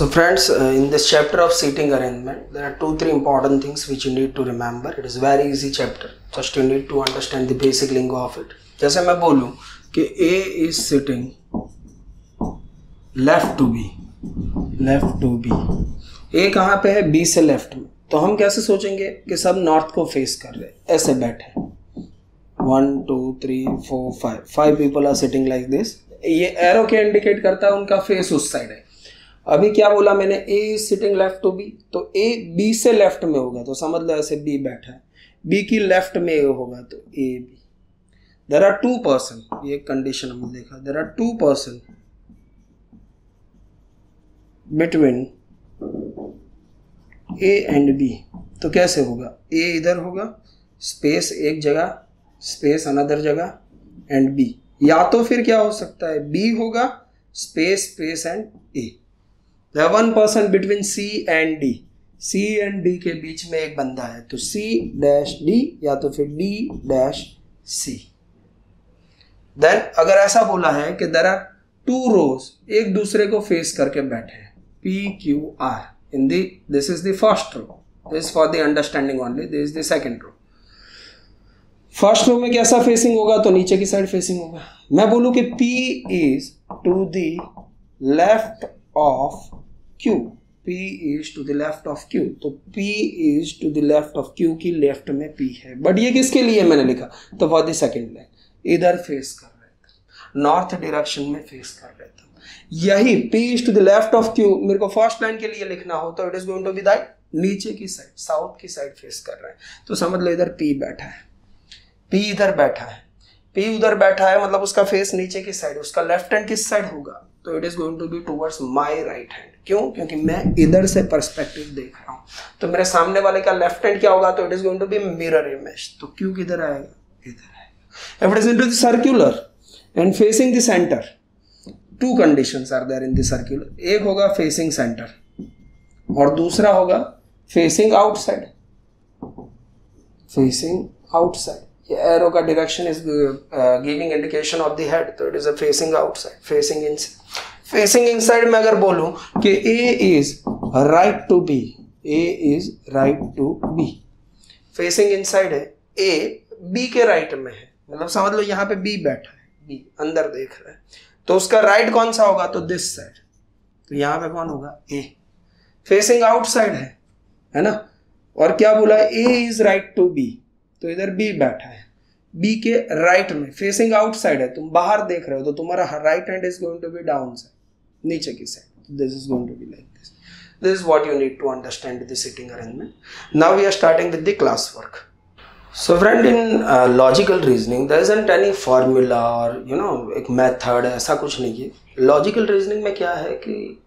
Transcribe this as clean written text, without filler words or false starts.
So friends, in this chapter of seating arrangement, there are 2-3 important things which you need to remember. It is very easy chapter. Just you need to understand the basic lingo of it. जैसे मैं बोलूँ कि A is sitting left to B. A कहाँ पे है? B से left में. तो हम कैसे सोचेंगे कि सब नॉर्थ को फेस कर रहे हैं, ऐसे बैठे. 1 2 3 4 5 people are sitting like this. ये एरो के इंडिकेट करता है उनका फेस उस साइड है. अभी क्या बोला मैंने? A is sitting left to B. तो A B से लेफ्ट में होगा तो समझ लो ऐसे B बैठा है. B की लेफ्ट में A होगा तो A B. There are 2 person. ये कंडीशन हमने देखा. There are 2 person between A and B. तो कैसे होगा? A इधर होगा, स्पेस एक जगह, स्पेस अनदर जगह, एंड B. या तो फिर क्या हो सकता है? B होगा, space space and A. There are 1 person between C and D. C and D के बीच में एक बंदा है तो C dash D या तो फिर D dash C. Then अगर ऐसा बोला है कि there are 2 rows एक दूसरे को फेस करके बैठे हैं P Q R. In the this is the first row. This is for the understanding only. This is the second row. First row में कैसा फेसिंग होगा? तो नीचे की साइड फेसिंग होगा. मैं बोलूं कि P is to the left of Q. P is to the left of Q. तो P is to the left of Q की लेफ्ट में P है. बट ये किसके लिए मैंने लिखा? तो फॉर द सेकेंड लाइन. इधर फेस कर रहे थे, नॉर्थ डायरेक्शन में फेस कर रहे थे. यही P is to the left of Q मेरे को फर्स्ट लाइन के लिए लिखना हो तो it is going to be that नीचे की साइड, साउथ की साइड फेस कर रहे हैं. तो समझ लो इधर P बैठा है, P इधर बैठा है, P उधर बैठा है, मतलब उसका फेस नीचे की साइड. उसका लेफ्ट हैंड किस साइड होगा? तो it is going to be towards my right hand. क्यों? क्योंकि मैं इधर से पर्सपेक्टिव देख रहा हूं. तो मेरे सामने वाले का लेफ्ट हैंड क्या होगा? तो it is going to be mirror image. तो क्यों किधर आएगा? इधर आएगा. If it is into the circular and facing the centre, 2 conditions are there in the circular. एक होगा फेसिंग सेंटर और दूसरा होगा facing outside. Facing outside. Arrow का direction is giving indication of the head. तो it is a facing outside. Facing inside. Facing inside में अगर बोलूं कि A is right to B, A is right to B. Facing inside है, A B के right में है, मतलब समझ लो यहाँ पे B बैठा है, B अंदर देख रहा है. तो उसका राइट कौन सा होगा? तो दिस साइड. तो यहाँ पे कौन होगा? A. फेसिंग आउटसाइड है ना. और क्या बोला? A is right to B. तो इधर B बैठा है, B के राइट में. फेसिंग आउटसाइड है, तुम बाहर देख रहे हो तो तुम्हारा right hand is going to be down side, नीचे की साइड. This is going to be like this. This is what you need to understand the sitting arrangement. Now we are starting with the class work. So friend, in logical reasoning there isn't any formula और एक method, ऐसा कुछ नहीं है. Logical reasoning में क्या है कि